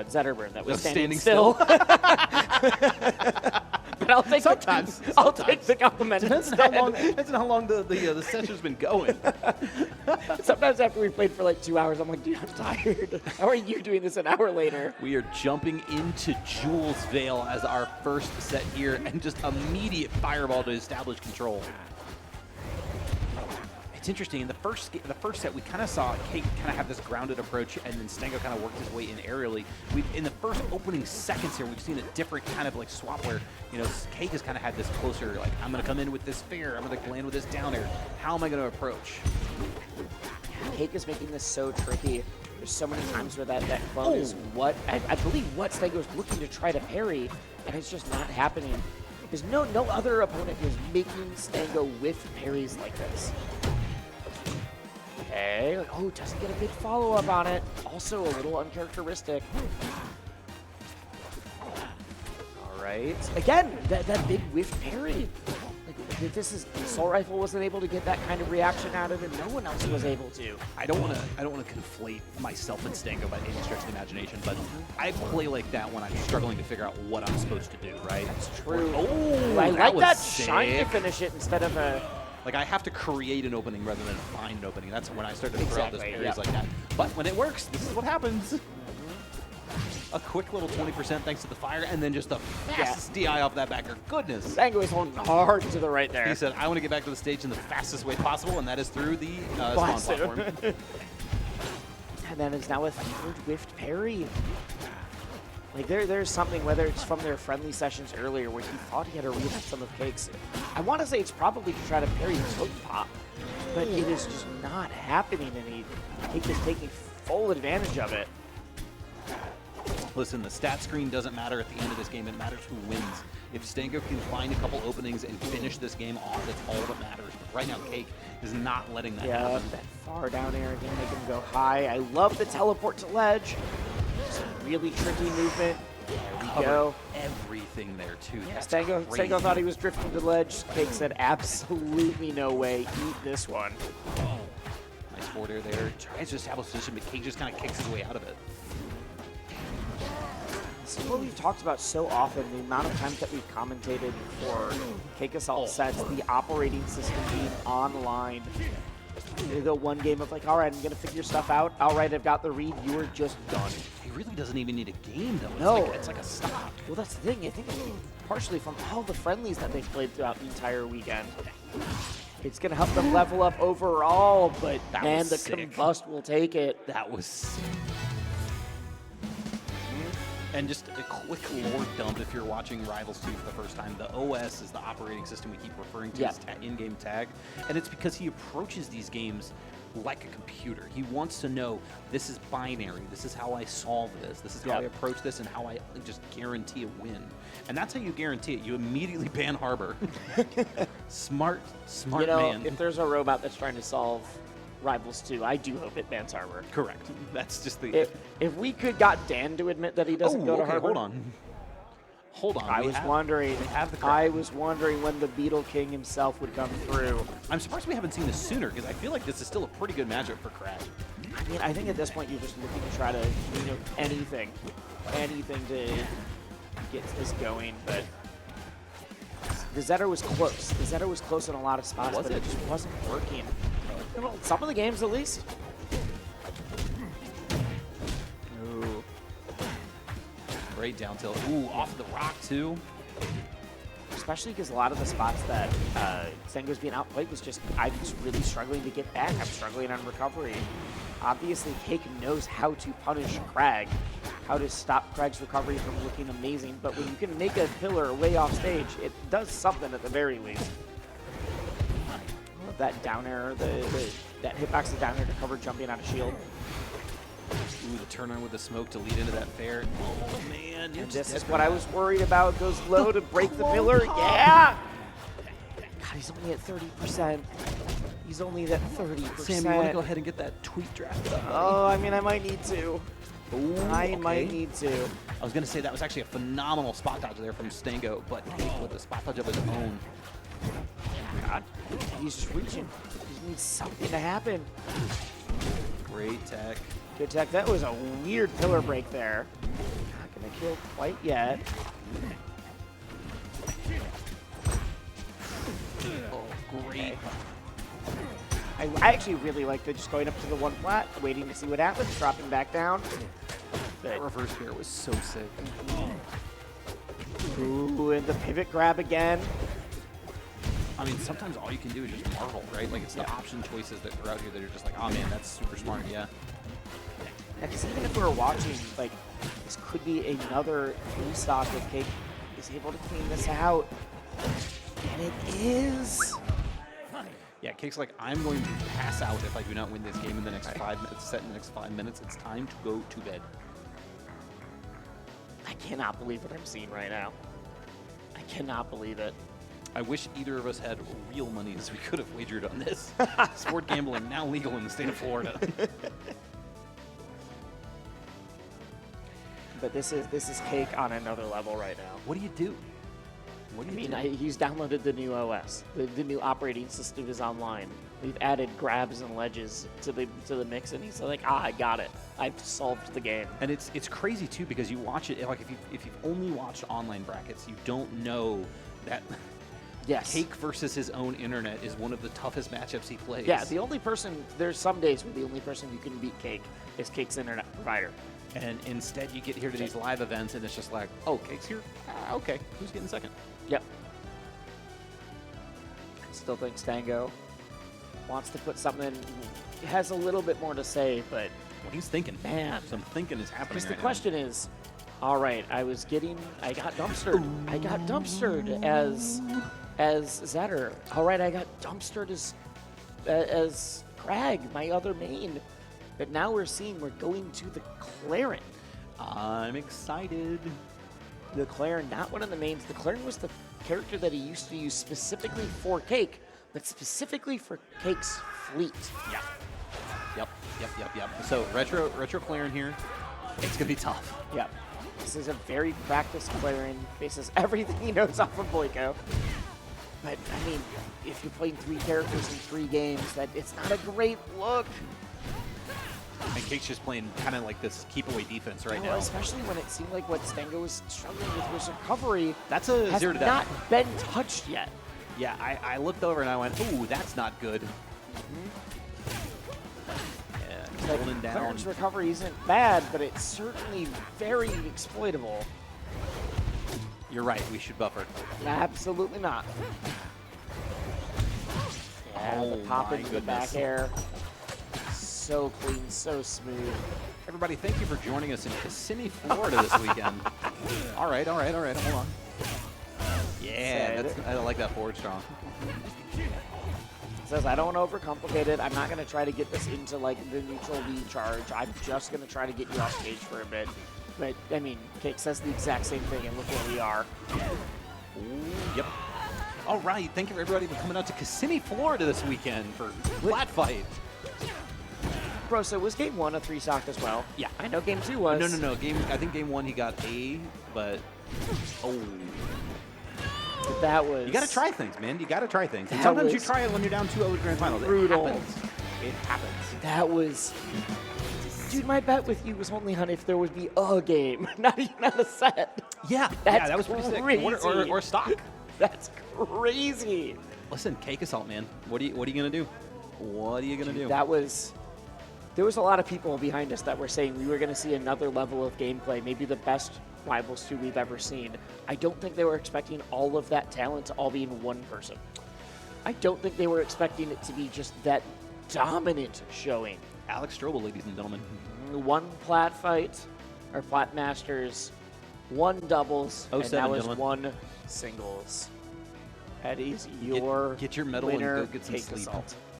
Zetterburn that was standing still. But I'll take Sometimes. I'll take the compliment. Depends on how long the session's been going. Sometimes after we've played for like 2 hours, I'm like, dude, I'm tired. How are you doing this an hour later? We are jumping into Jules Vale as our first set here, and just immediate fireball to establish control. It's interesting. In the first set, we kind of saw Cake kind of have this grounded approach, and then Stango kind of worked his way in aerially. In the first opening seconds here, we've seen a different kind of like swap where, you know, Cake has kind of had this closer, like, I'm going to come in with this fair, I'm going to land with this down air. How am I going to approach? Cake is making this so tricky. There's so many times where that clone is what, I believe what Stango is looking to try to parry, and it's just not happening. Because no other opponent is making Stango with parries like this. Okay, like, oh, doesn't get a big follow-up on it. Also a little uncharacteristic. All right. Again, that big whiff parry. Like, this is, Assault Rifle wasn't able to get that kind of reaction out of it. No one else was able to. I don't want to conflate myself and Stango by any stretch of the imagination, but I play like that when I'm struggling to figure out what I'm supposed to do, right? That's true. Oh, I like that sick. shine to finish it instead of a... Like, I have to create an opening rather than find an opening. That's when I start to throw out those parries like that. But when it works, this is what happens. A quick little 20% thanks to the fire, and then just the fastest DI off that backer. Goodness. Stango is holding hard to the right there. He said, I want to get back to the stage in the fastest way possible, and that is through the spawn platform. And then it's now a third whiffed parry. Like, there's something, whether it's from their friendly sessions earlier where he thought he had to read some of Cake's. I want to say it's probably to try to parry the toad pop, but it is just not happening, and Cake is taking full advantage of it. Listen, the stat screen doesn't matter at the end of this game. It matters who wins. If Stango can find a couple openings and finish this game off, that's all that matters. But right now, Cake is not letting that happen. That far down air again, make him go high. I love the teleport to ledge. Just a really tricky movement. There we go. Everything there, too. Yeah, Stango thought he was drifting to ledge. Cake said, absolutely no way. Eat this one. Nice forward air there. Tries to establish position, but Cake just kind of kicks his way out of it. This is what we've talked about so often, the amount of times that we've commentated for CakeAssault sets, the operating system being online. The one game of like, all right, I'm going to figure stuff out. All right, I've got the read. You are just done. He really doesn't even need a game, though. It's like a stop. Well, that's the thing. I think it's partially from all the friendlies that they've played throughout the entire weekend. It's going to help them level up overall, but man, the Combust will take it. That was sick. And just a quick lore dump if you're watching Rivals 2 for the first time. The OS is the operating system we keep referring to as in-game tag. And it's because he approaches these games like a computer. He wants to know, this is binary. This is how I solve this. This is how I approach this and how I just guarantee a win. And that's how you guarantee it. You immediately ban Harbor. Smart man. If there's a robot that's trying to solve Rivals 2, I do hope it bans Harbor. Correct. That's just the... If we could got Dan to admit that he doesn't go to Harbor. Hold on. I was wondering when the Beetle King himself would come through. I'm surprised we haven't seen this sooner, because I feel like this is still a pretty good matchup for Crag. I mean, I think at this point you're just looking to try to, anything to get this going, but the Zetter was close. The Zetter was close in a lot of spots, but it just wasn't working. Some of the games, at least. Ooh. Great down tilt. Ooh, off the rock, too. Especially because a lot of the spots that Stango's being outplayed was just, I'm just really struggling to get back. I'm struggling on recovery. Obviously, Cake knows how to punish Crag, how to stop Crag's recovery from looking amazing, but when you can make a pillar way off stage, it does something at the very least. That down air, that hitbox is down air to cover jumping out of shield. Ooh, the turn on with the smoke to lead into that fair. Oh, man. And this is what I was worried about. Goes low to break the pillar. Yeah! God, he's only at 30%. He's only at 30%. Sam, you want to go ahead and get that tweet draft up? Oh, I mean, I might need to. Ooh, I might need to. I was going to say that was actually a phenomenal spot dodge there from Stango, but with a spot dodge of his own. God, he's just reaching. He just needs something to happen. Great tech. Good tech. That was a weird pillar break there. gonna kill quite yet. Oh, great. I actually really like the just going up to the one flat, waiting to see what happens, dropping back down. That reverse bear was so sick. Ooh, and the pivot grab again. I mean, sometimes all you can do is just marvel, right? Like, it's the option choices that are out here that are just like, oh man, that's super smart, yeah. Because even if we were watching, like, this could be another restock if Cake is able to clean this out. And it is. Yeah, Cake's like, I'm going to pass out if I do not win this game in the next 5 minutes. Set in the next 5 minutes. It's time to go to bed. I cannot believe what I'm seeing right now. I cannot believe it. I wish either of us had real money as we could have wagered on this. Sport gambling now legal in the state of Florida. But this is Cake on another level right now. What do you do? What do you do? He's downloaded the new OS. The new operating system is online. We've added grabs and ledges to the mix, and he's like, I got it. I've solved the game. And it's crazy too because you watch it like if you've only watched online brackets, you don't know that. Yes. Cake versus his own internet is one of the toughest matchups he plays. Yeah, the only person, there's some days where the only person who can beat Cake is Cake's internet provider. And instead you get here to these live events and it's just like, oh, Cake's here? Okay, who's getting second? Yep. I still think Stango wants to put something, he has a little bit more to say, but Well, he's thinking. man. Some thinking is happening Because the right question is, all right, I got dumpstered. I got dumpstered as Zetter. All right, I got dumpstered as Crag, my other main. But now we're going to the Claren. I'm excited. The Claren, not one of the mains. The Claren was the character that he used to use specifically for Cake, but specifically for Cake's fleet. Yeah. Yep. So retro Claren here. It's gonna be tough. Yep. This is a very practiced Claren. Faces everything he knows off of Boyko. But I mean, if you're playing 3 characters in 3 games, it's not a great look. And Cake's just playing kind of like this keep away defense right now. Especially when it seemed like what Stango was struggling with was recovery. That's a has 0 to not death. been touched yet. Yeah, I looked over and I went, ooh, that's not good. Yeah, Like, holding down. Claren's recovery isn't bad, but it's certainly very exploitable. You're right, we should buffer. Absolutely not. Yeah, the pop my into the goodness. back air. So clean, so smooth. Everybody, thank you for joining us in Kissimmee, Florida this weekend. All right, hold on. Yeah, I like that forward strong. Says, I don't want to overcomplicate it. I'm not going to try to get this into like the neutral lead charge. I'm just going to try to get you off stage for a bit. But, I mean, Cake says the exact same thing, and look where we are. Ooh, yep. All right, thank you everybody for coming out to Kissimmee, Florida this weekend for Platfight. Bro, so was game 1 a 3-stock as well? Yeah. I know game 2 was. No. I think game 1 he got A, but That was... you got to try things, man. You got to try things. And That sometimes you was try it when you're down 2-0 to grand finals. brutal. It happens. That was... Dude, my bet with you was only on if there would be a game, not even on a set. Yeah, That's that was pretty sick. crazy. Or stock. That's crazy. Listen, CakeAssault, man. What are you gonna do? What are you gonna do? That was... There was a lot of people behind us that were saying we were going to see another level of gameplay, maybe the best Rivals 2 we've ever seen. I don't think they were expecting all of that talent to all be in one person. I don't think they were expecting it to be just that dominant showing. Alex Strobel, ladies and gentlemen. 1 plat fight, or plat masters, 1 doubles, and 07, now is gentlemen. 1 singles. That is your Get your medal and winner, go get some sleep. CakeAssault.